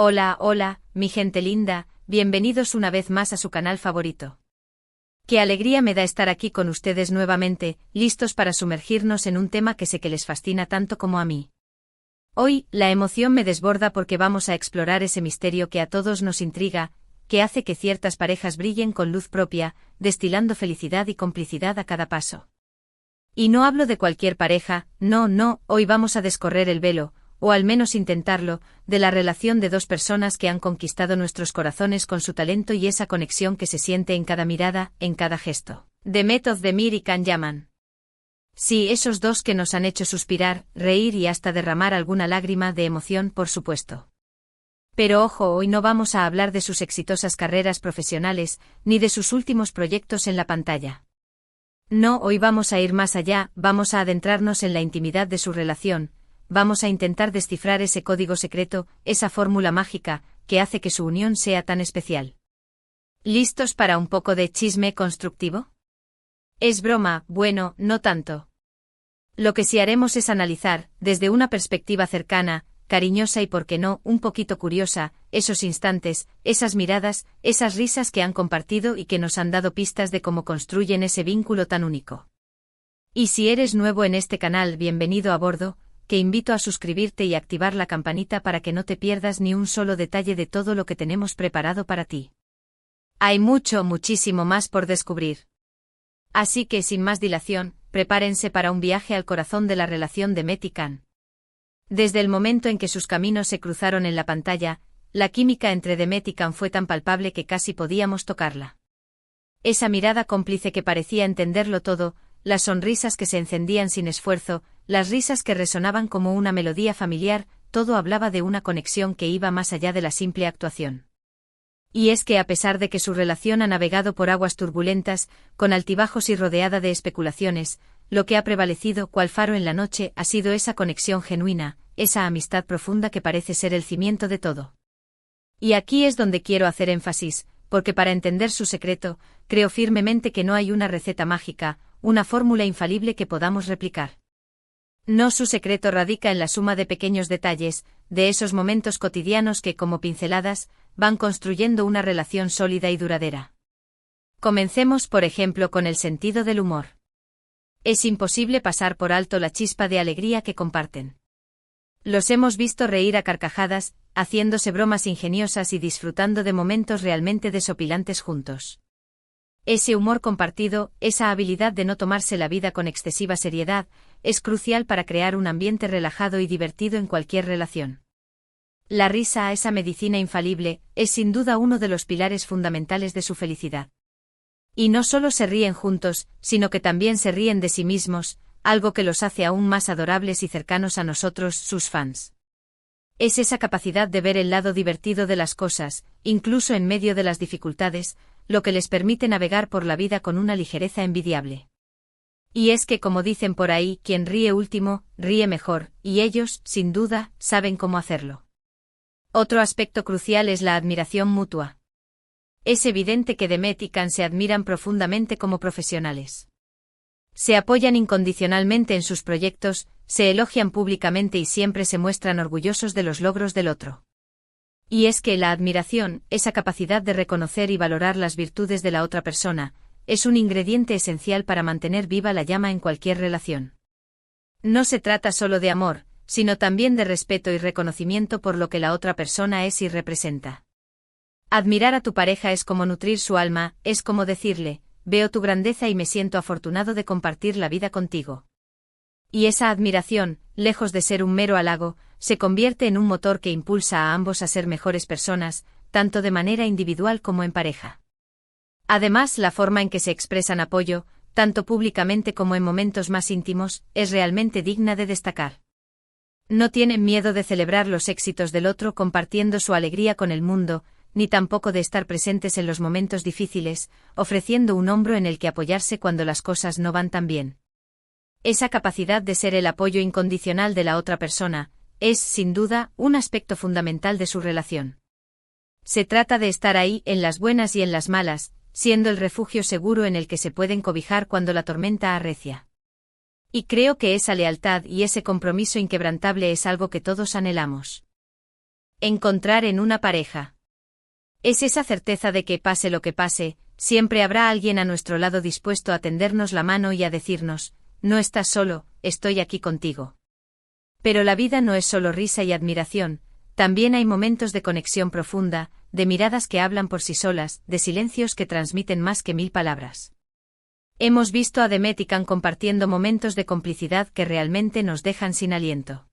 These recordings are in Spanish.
Hola, hola, mi gente linda, bienvenidos una vez más a su canal favorito. Qué alegría me da estar aquí con ustedes nuevamente, listos para sumergirnos en un tema que sé que les fascina tanto como a mí. Hoy, la emoción me desborda porque vamos a explorar ese misterio que a todos nos intriga, que hace que ciertas parejas brillen con luz propia, destilando felicidad y complicidad a cada paso. Y no hablo de cualquier pareja, no, hoy vamos a descorrer el velo, o al menos intentarlo, de la relación de dos personas que han conquistado nuestros corazones con su talento y esa conexión que se siente en cada mirada, en cada gesto. Demet Özdemir y Can Yaman. Sí, esos dos que nos han hecho suspirar, reír y hasta derramar alguna lágrima de emoción, por supuesto. Pero ojo, hoy no vamos a hablar de sus exitosas carreras profesionales, ni de sus últimos proyectos en la pantalla. No, hoy vamos a ir más allá, vamos a adentrarnos en la intimidad de su relación, vamos a intentar descifrar ese código secreto, esa fórmula mágica, que hace que su unión sea tan especial. ¿Listos para un poco de chisme constructivo? Es broma, bueno, no tanto. Lo que sí haremos es analizar, desde una perspectiva cercana, cariñosa y por qué no, un poquito curiosa, esos instantes, esas miradas, esas risas que han compartido y que nos han dado pistas de cómo construyen ese vínculo tan único. Y si eres nuevo en este canal, bienvenido a bordo, que invito a suscribirte y activar la campanita para que no te pierdas ni un solo detalle de todo lo que tenemos preparado para ti. Hay muchísimo más por descubrir. Así que sin más dilación, prepárense para un viaje al corazón de la relación de Demet y Can. Desde el momento en que sus caminos se cruzaron en la pantalla, la química entre Demet y Can fue tan palpable que casi podíamos tocarla. Esa mirada cómplice que parecía entenderlo todo, las sonrisas que se encendían sin esfuerzo, las risas que resonaban como una melodía familiar, todo hablaba de una conexión que iba más allá de la simple actuación. Y es que a pesar de que su relación ha navegado por aguas turbulentas, con altibajos y rodeada de especulaciones, lo que ha prevalecido cual faro en la noche ha sido esa conexión genuina, esa amistad profunda que parece ser el cimiento de todo. Y aquí es donde quiero hacer énfasis, porque para entender su secreto, creo firmemente que no hay una receta mágica, una fórmula infalible que podamos replicar. No, su secreto radica en la suma de pequeños detalles, de esos momentos cotidianos que, como pinceladas, van construyendo una relación sólida y duradera. Comencemos, por ejemplo, con el sentido del humor. Es imposible pasar por alto la chispa de alegría que comparten. Los hemos visto reír a carcajadas, haciéndose bromas ingeniosas y disfrutando de momentos realmente desopilantes juntos. Ese humor compartido, esa habilidad de no tomarse la vida con excesiva seriedad, es crucial para crear un ambiente relajado y divertido en cualquier relación. La risa, esa medicina infalible, es sin duda uno de los pilares fundamentales de su felicidad. Y no solo se ríen juntos, sino que también se ríen de sí mismos, algo que los hace aún más adorables y cercanos a nosotros, sus fans. Es esa capacidad de ver el lado divertido de las cosas, incluso en medio de las dificultades, lo que les permite navegar por la vida con una ligereza envidiable. Y es que, como dicen por ahí, quien ríe último, ríe mejor, y ellos, sin duda, saben cómo hacerlo. Otro aspecto crucial es la admiración mutua. Es evidente que Demet y Can se admiran profundamente como profesionales. Se apoyan incondicionalmente en sus proyectos, se elogian públicamente y siempre se muestran orgullosos de los logros del otro. Y es que la admiración, esa capacidad de reconocer y valorar las virtudes de la otra persona, es un ingrediente esencial para mantener viva la llama en cualquier relación. No se trata solo de amor, sino también de respeto y reconocimiento por lo que la otra persona es y representa. Admirar a tu pareja es como nutrir su alma, es como decirle, veo tu grandeza y me siento afortunado de compartir la vida contigo. Y esa admiración, lejos de ser un mero halago, se convierte en un motor que impulsa a ambos a ser mejores personas, tanto de manera individual como en pareja. Además, la forma en que se expresan apoyo, tanto públicamente como en momentos más íntimos, es realmente digna de destacar. No tienen miedo de celebrar los éxitos del otro compartiendo su alegría con el mundo, ni tampoco de estar presentes en los momentos difíciles, ofreciendo un hombro en el que apoyarse cuando las cosas no van tan bien. Esa capacidad de ser el apoyo incondicional de la otra persona, es, sin duda, un aspecto fundamental de su relación. Se trata de estar ahí en las buenas y en las malas, siendo el refugio seguro en el que se pueden cobijar cuando la tormenta arrecia. Y creo que esa lealtad y ese compromiso inquebrantable es algo que todos anhelamos. Encontrar en una pareja. Es esa certeza de que, pase lo que pase, siempre habrá alguien a nuestro lado dispuesto a tendernos la mano y a decirnos, no estás solo, estoy aquí contigo. Pero la vida no es solo risa y admiración, también hay momentos de conexión profunda, de miradas que hablan por sí solas, de silencios que transmiten más que 1000 palabras. Hemos visto a Demet y Can compartiendo momentos de complicidad que realmente nos dejan sin aliento.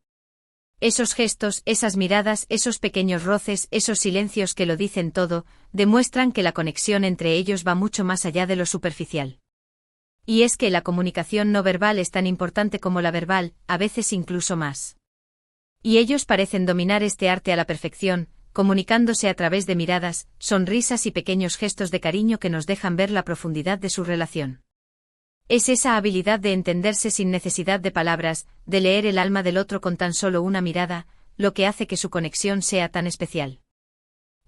Esos gestos, esas miradas, esos pequeños roces, esos silencios que lo dicen todo, demuestran que la conexión entre ellos va mucho más allá de lo superficial. Y es que la comunicación no verbal es tan importante como la verbal, a veces incluso más. Y ellos parecen dominar este arte a la perfección, comunicándose a través de miradas, sonrisas y pequeños gestos de cariño que nos dejan ver la profundidad de su relación. Es esa habilidad de entenderse sin necesidad de palabras, de leer el alma del otro con tan solo una mirada, lo que hace que su conexión sea tan especial.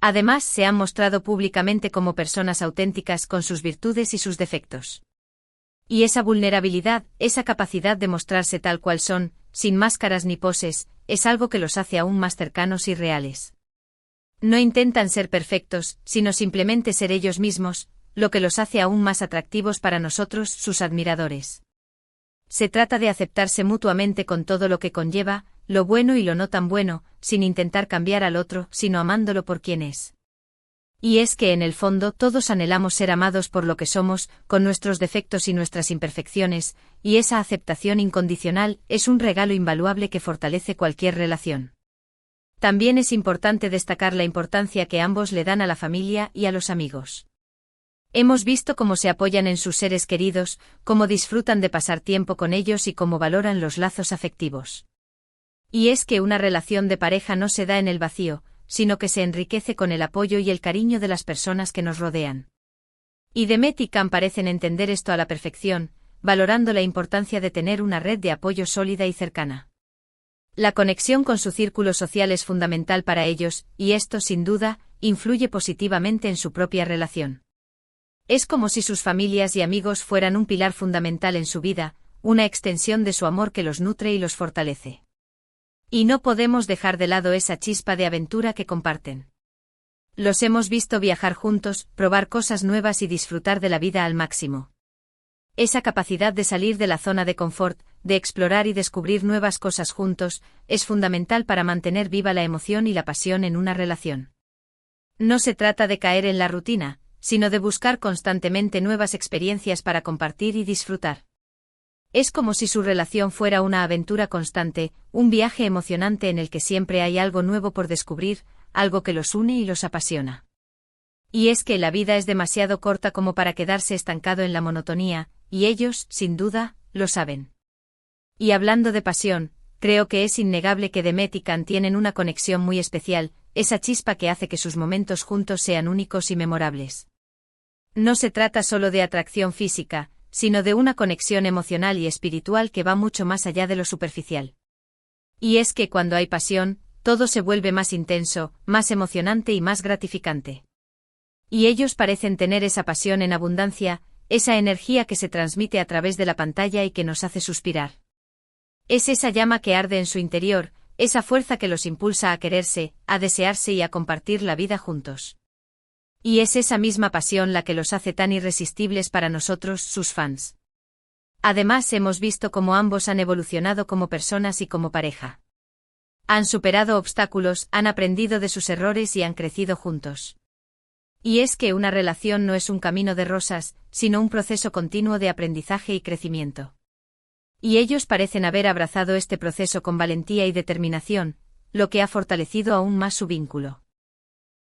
Además, se han mostrado públicamente como personas auténticas con sus virtudes y sus defectos. Y esa vulnerabilidad, esa capacidad de mostrarse tal cual son, sin máscaras ni poses, es algo que los hace aún más cercanos y reales. No intentan ser perfectos, sino simplemente ser ellos mismos, lo que los hace aún más atractivos para nosotros, sus admiradores. Se trata de aceptarse mutuamente con todo lo que conlleva, lo bueno y lo no tan bueno, sin intentar cambiar al otro, sino amándolo por quien es. Y es que en el fondo todos anhelamos ser amados por lo que somos, con nuestros defectos y nuestras imperfecciones, y esa aceptación incondicional es un regalo invaluable que fortalece cualquier relación. También es importante destacar la importancia que ambos le dan a la familia y a los amigos. Hemos visto cómo se apoyan en sus seres queridos, cómo disfrutan de pasar tiempo con ellos y cómo valoran los lazos afectivos. Y es que una relación de pareja no se da en el vacío, sino que se enriquece con el apoyo y el cariño de las personas que nos rodean. Y Demet y Can parecen entender esto a la perfección, valorando la importancia de tener una red de apoyo sólida y cercana. La conexión con su círculo social es fundamental para ellos, y esto, sin duda, influye positivamente en su propia relación. Es como si sus familias y amigos fueran un pilar fundamental en su vida, una extensión de su amor que los nutre y los fortalece. Y no podemos dejar de lado esa chispa de aventura que comparten. Los hemos visto viajar juntos, probar cosas nuevas y disfrutar de la vida al máximo. Esa capacidad de salir de la zona de confort, de explorar y descubrir nuevas cosas juntos, es fundamental para mantener viva la emoción y la pasión en una relación. No se trata de caer en la rutina, sino de buscar constantemente nuevas experiencias para compartir y disfrutar. Es como si su relación fuera una aventura constante, un viaje emocionante en el que siempre hay algo nuevo por descubrir, algo que los une y los apasiona. Y es que la vida es demasiado corta como para quedarse estancado en la monotonía, y ellos, sin duda, lo saben. Y hablando de pasión, creo que es innegable que Demet y Can tienen una conexión muy especial, esa chispa que hace que sus momentos juntos sean únicos y memorables. No se trata solo de atracción física, sino de una conexión emocional y espiritual que va mucho más allá de lo superficial. Y es que cuando hay pasión, todo se vuelve más intenso, más emocionante y más gratificante. Y ellos parecen tener esa pasión en abundancia, esa energía que se transmite a través de la pantalla y que nos hace suspirar. Es esa llama que arde en su interior, esa fuerza que los impulsa a quererse, a desearse y a compartir la vida juntos. Y es esa misma pasión la que los hace tan irresistibles para nosotros, sus fans. Además, hemos visto cómo ambos han evolucionado como personas y como pareja. Han superado obstáculos, han aprendido de sus errores y han crecido juntos. Y es que una relación no es un camino de rosas, sino un proceso continuo de aprendizaje y crecimiento. Y ellos parecen haber abrazado este proceso con valentía y determinación, lo que ha fortalecido aún más su vínculo.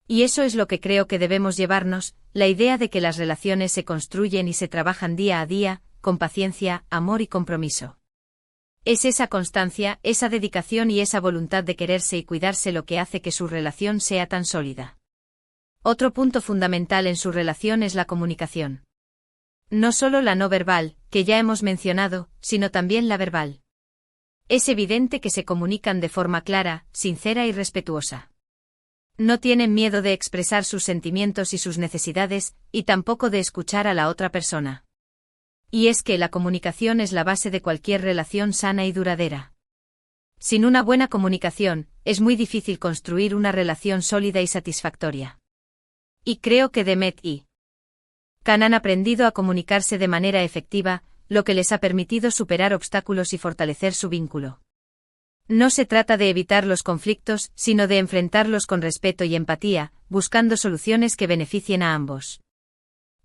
Y eso es lo que creo que debemos llevarnos, la idea de que las relaciones se construyen y se trabajan día a día, con paciencia, amor y compromiso. Es esa constancia, esa dedicación y esa voluntad de quererse y cuidarse lo que hace que su relación sea tan sólida. Otro punto fundamental en su relación es la comunicación. No solo la no verbal, que ya hemos mencionado, sino también la verbal. Es evidente que se comunican de forma clara, sincera y respetuosa. No tienen miedo de expresar sus sentimientos y sus necesidades, y tampoco de escuchar a la otra persona. Y es que la comunicación es la base de cualquier relación sana y duradera. Sin una buena comunicación, es muy difícil construir una relación sólida y satisfactoria. Y creo que Demet y Can han aprendido a comunicarse de manera efectiva, lo que les ha permitido superar obstáculos y fortalecer su vínculo. No se trata de evitar los conflictos, sino de enfrentarlos con respeto y empatía, buscando soluciones que beneficien a ambos.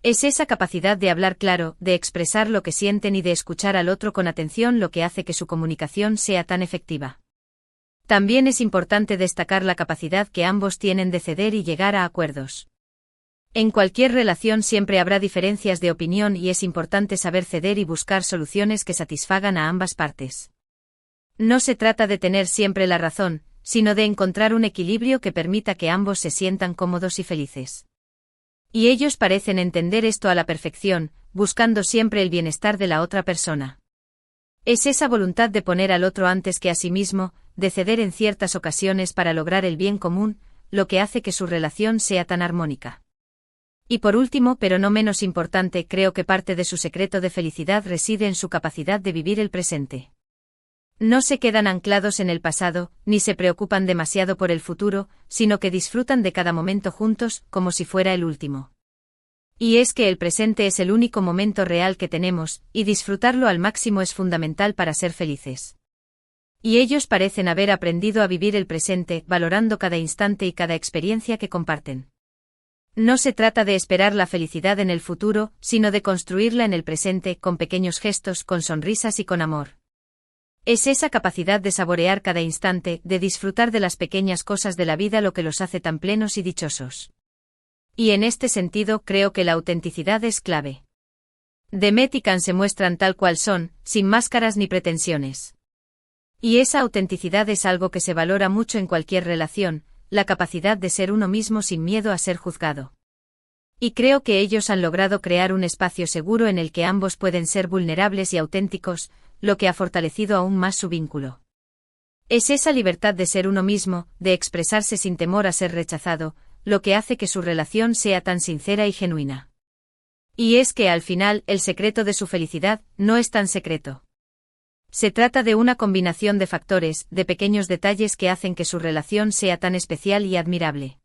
Es esa capacidad de hablar claro, de expresar lo que sienten y de escuchar al otro con atención lo que hace que su comunicación sea tan efectiva. También es importante destacar la capacidad que ambos tienen de ceder y llegar a acuerdos. En cualquier relación siempre habrá diferencias de opinión y es importante saber ceder y buscar soluciones que satisfagan a ambas partes. No se trata de tener siempre la razón, sino de encontrar un equilibrio que permita que ambos se sientan cómodos y felices. Y ellos parecen entender esto a la perfección, buscando siempre el bienestar de la otra persona. Es esa voluntad de poner al otro antes que a sí mismo, de ceder en ciertas ocasiones para lograr el bien común, lo que hace que su relación sea tan armónica. Y por último, pero no menos importante, creo que parte de su secreto de felicidad reside en su capacidad de vivir el presente. No se quedan anclados en el pasado, ni se preocupan demasiado por el futuro, sino que disfrutan de cada momento juntos, como si fuera el último. Y es que el presente es el único momento real que tenemos, y disfrutarlo al máximo es fundamental para ser felices. Y ellos parecen haber aprendido a vivir el presente, valorando cada instante y cada experiencia que comparten. No se trata de esperar la felicidad en el futuro, sino de construirla en el presente, con pequeños gestos, con sonrisas y con amor. Es esa capacidad de saborear cada instante, de disfrutar de las pequeñas cosas de la vida lo que los hace tan plenos y dichosos. Y en este sentido creo que la autenticidad es clave. Demet y Can se muestran tal cual son, sin máscaras ni pretensiones. Y esa autenticidad es algo que se valora mucho en cualquier relación, la capacidad de ser uno mismo sin miedo a ser juzgado. Y creo que ellos han logrado crear un espacio seguro en el que ambos pueden ser vulnerables y auténticos, lo que ha fortalecido aún más su vínculo. Es esa libertad de ser uno mismo, de expresarse sin temor a ser rechazado, lo que hace que su relación sea tan sincera y genuina. Y es que al final, el secreto de su felicidad no es tan secreto. Se trata de una combinación de factores, de pequeños detalles que hacen que su relación sea tan especial y admirable.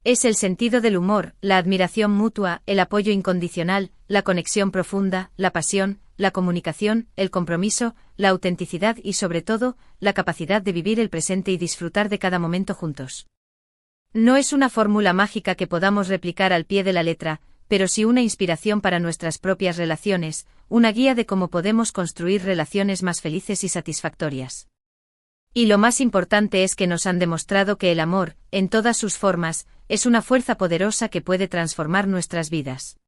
Es el sentido del humor, la admiración mutua, el apoyo incondicional, la conexión profunda, la pasión, la comunicación, el compromiso, la autenticidad y sobre todo, la capacidad de vivir el presente y disfrutar de cada momento juntos. No es una fórmula mágica que podamos replicar al pie de la letra, pero sí una inspiración para nuestras propias relaciones, una guía de cómo podemos construir relaciones más felices y satisfactorias. Y lo más importante es que nos han demostrado que el amor, en todas sus formas, es una fuerza poderosa que puede transformar nuestras vidas.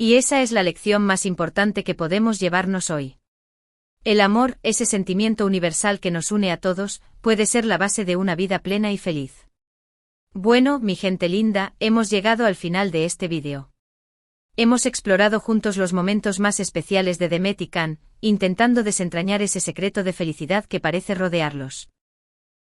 Y esa es la lección más importante que podemos llevarnos hoy. El amor, ese sentimiento universal que nos une a todos, puede ser la base de una vida plena y feliz. Bueno, mi gente linda, hemos llegado al final de este vídeo. Hemos explorado juntos los momentos más especiales de Demet y Can, intentando desentrañar ese secreto de felicidad que parece rodearlos.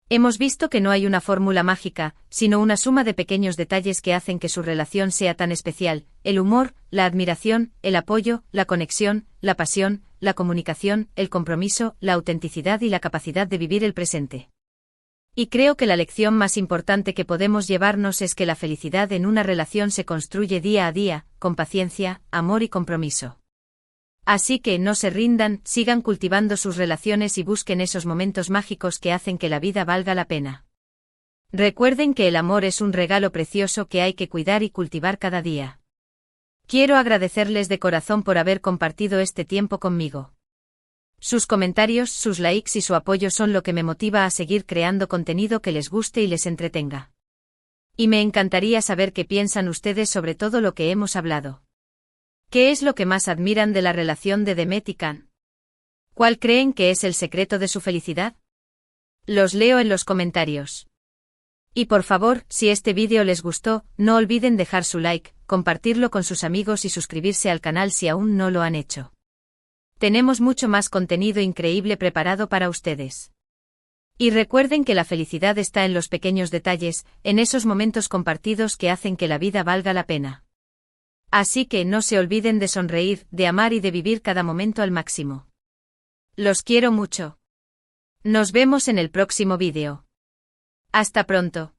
Hemos visto que no hay una fórmula mágica, sino una suma de pequeños detalles que hacen que su relación sea tan especial: el humor, la admiración, el apoyo, la conexión, la pasión, la comunicación, el compromiso, la autenticidad y la capacidad de vivir el presente. Y creo que la lección más importante que podemos llevarnos es que la felicidad en una relación se construye día a día, con paciencia, amor y compromiso. Así que no se rindan, sigan cultivando sus relaciones y busquen esos momentos mágicos que hacen que la vida valga la pena. Recuerden que el amor es un regalo precioso que hay que cuidar y cultivar cada día. Quiero agradecerles de corazón por haber compartido este tiempo conmigo. Sus comentarios, sus likes y su apoyo son lo que me motiva a seguir creando contenido que les guste y les entretenga. Y me encantaría saber qué piensan ustedes sobre todo lo que hemos hablado. ¿Qué es lo que más admiran de la relación de Demet y Can? ¿Cuál creen que es el secreto de su felicidad? Los leo en los comentarios. Y por favor, si este vídeo les gustó, no olviden dejar su like, compartirlo con sus amigos y suscribirse al canal si aún no lo han hecho. Tenemos mucho más contenido increíble preparado para ustedes. Y recuerden que la felicidad está en los pequeños detalles, en esos momentos compartidos que hacen que la vida valga la pena. Así que no se olviden de sonreír, de amar y de vivir cada momento al máximo. Los quiero mucho. Nos vemos en el próximo vídeo. Hasta pronto.